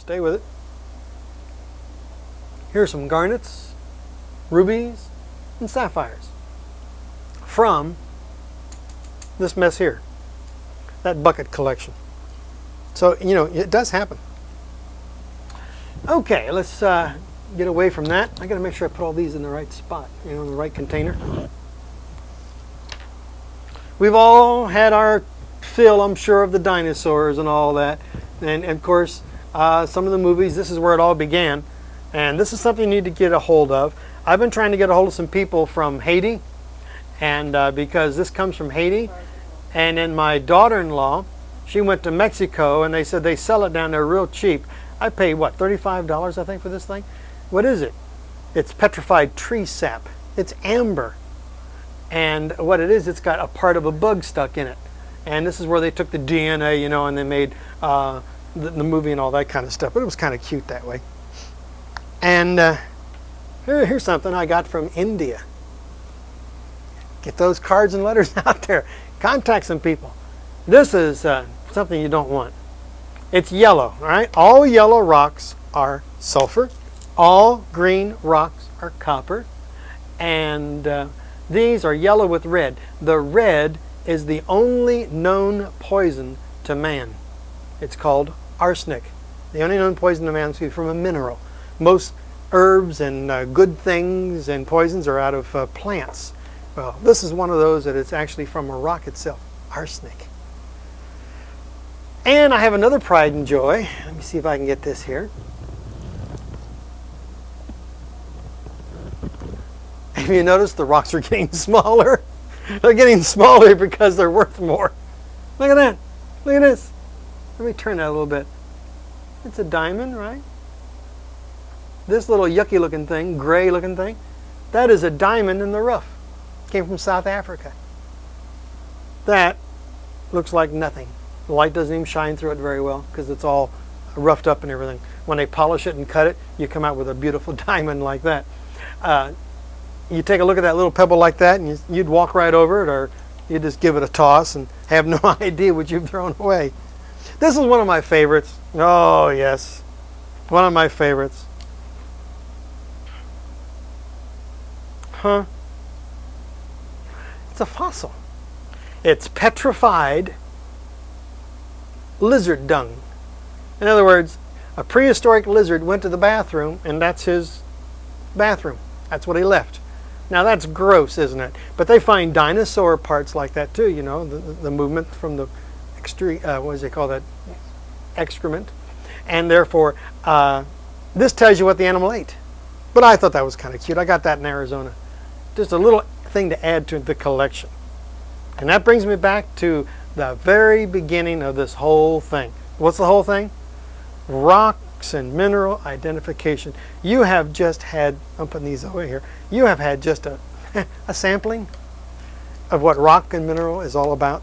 Stay with it. Here's some garnets, rubies, and sapphires from this mess here, that bucket collection. So, you know, it does happen. Okay, let's get away from that. I got to make sure I put all these in the right spot, you know, in the right container. We've all had our fill, I'm sure, of the dinosaurs and all that. And of course, some of the movies, this is where it all began. And this is something you need to get a hold of. I've been trying to get a hold of some people from Haiti, and because this comes from Haiti. And then my daughter-in-law, she went to Mexico, and they said they sell it down there real cheap. I paid, what, $35, I think, for this thing? What is it? It's petrified tree sap. It's amber. And what it is, it's got a part of a bug stuck in it. And this is where they took the DNA, you know, and they made the movie and all that kind of stuff. But it was kind of cute that way. And here's something I got from India. Get those cards and letters out there. Contact some people. This is something you don't want. It's yellow, all right? All yellow rocks are sulfur. All green rocks are copper. And these are yellow with red. The red is the only known poison to man. It's called arsenic. The only known poison to man is from a mineral. Most herbs and good things and poisons are out of plants. Well, this is one of those that it's actually from a rock itself, arsenic. And I have another pride and joy. Let me see if I can get this here. Have you noticed the rocks are getting smaller? They're getting smaller because they're worth more. Look at that. Look at this. Let me turn that a little bit. It's a diamond, right? This little yucky looking thing, gray looking thing, that is a diamond in the rough. Came from South Africa. That looks like nothing. The light doesn't even shine through it very well because it's all roughed up and everything. When they polish it and cut it, you come out with a beautiful diamond like that. You take a look at that little pebble like that and you'd walk right over it, or you'd just give it a toss and have no idea what you've thrown away. This is one of my favorites. Oh yes, one of my favorites. Huh? It's a fossil. It's petrified lizard dung. In other words, a prehistoric lizard went to the bathroom, and that's his bathroom. That's what he left. Now that's gross, isn't it? But they find dinosaur parts like that too, you know, the movement from the what does they call that? Excrement. And therefore, this tells you what the animal ate. But I thought that was kind of cute. I got that in Arizona. Just a little thing to add to the collection. And that brings me back to the very beginning of this whole thing. What's the whole thing? Rocks and mineral identification. You have just had, I'm putting these over here, you have had just a sampling of what rock and mineral is all about.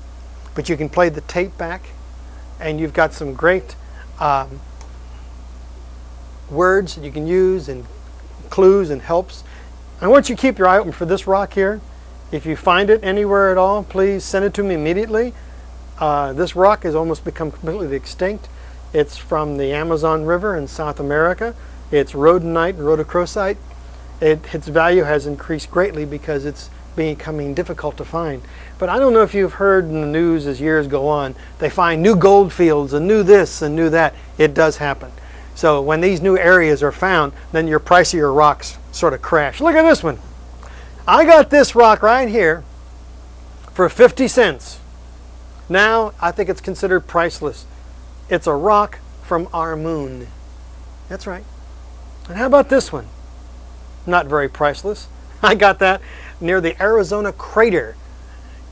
But you can play the tape back, and you've got some great words that you can use and clues and helps. I want you to keep your eye open for this rock here. If you find it anywhere at all, please send it to me immediately. This rock has almost become completely extinct. It's from the Amazon River in South America. It's rhodonite and rhodochrosite. Its value has increased greatly because it's becoming difficult to find. But I don't know if you've heard in the news as years go on, they find new gold fields and new this and new that. It does happen. So when these new areas are found, then your price of your rocks sort of crash. Look at this one. I got this rock right here for 50 cents. Now I think it's considered priceless. It's a rock from our moon. That's right. And how about this one? Not very priceless. I got that near the Arizona crater.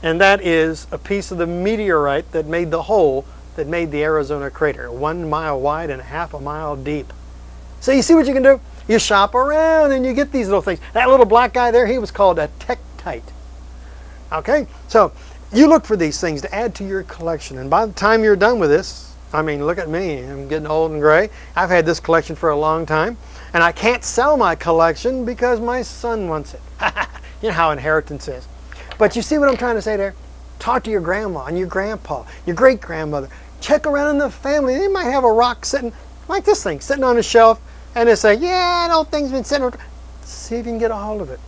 And that is a piece of the meteorite that made the hole that made the Arizona crater. 1 mile wide and half a mile deep. So you see what you can do? You shop around and you get these little things. That little black guy there, he was called a tektite. Okay? So you look for these things to add to your collection. And by the time you're done with this, I mean, look at me. I'm getting old and gray. I've had this collection for a long time. And I can't sell my collection because my son wants it. You know how inheritance is. But you see what I'm trying to say there? Talk to your grandma and your grandpa, your great-grandmother. Check around in the family. They might have a rock sitting like this thing sitting on a shelf, and they say, yeah, I don't thing's been sitting around. See if you can get a hold of it.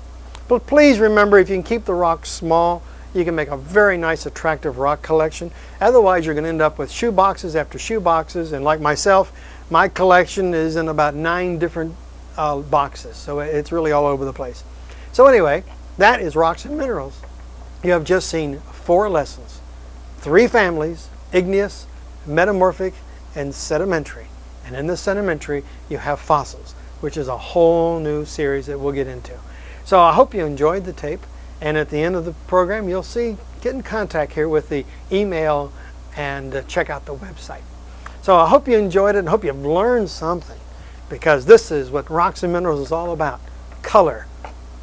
But please remember, if you can keep the rocks small, you can make a very nice, attractive rock collection. Otherwise, you're going to end up with shoe boxes after shoe boxes. And like myself, my collection is in about 9 different boxes. So it's really all over the place. So anyway, that is Rocks and Minerals. You have just seen 4 lessons. 3 families: igneous, metamorphic, and sedimentary. And in the sedimentary, you have fossils, which is a whole new series that we'll get into. So I hope you enjoyed the tape, and at the end of the program you'll see, get in contact here with the email and check out the website. So I hope you enjoyed it and hope you've learned something, because this is what Rocks and Minerals is all about: color,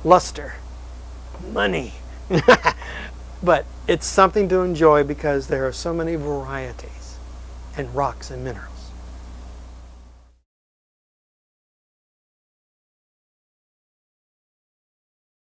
luster, money. But it's something to enjoy because there are so many varieties in rocks and minerals.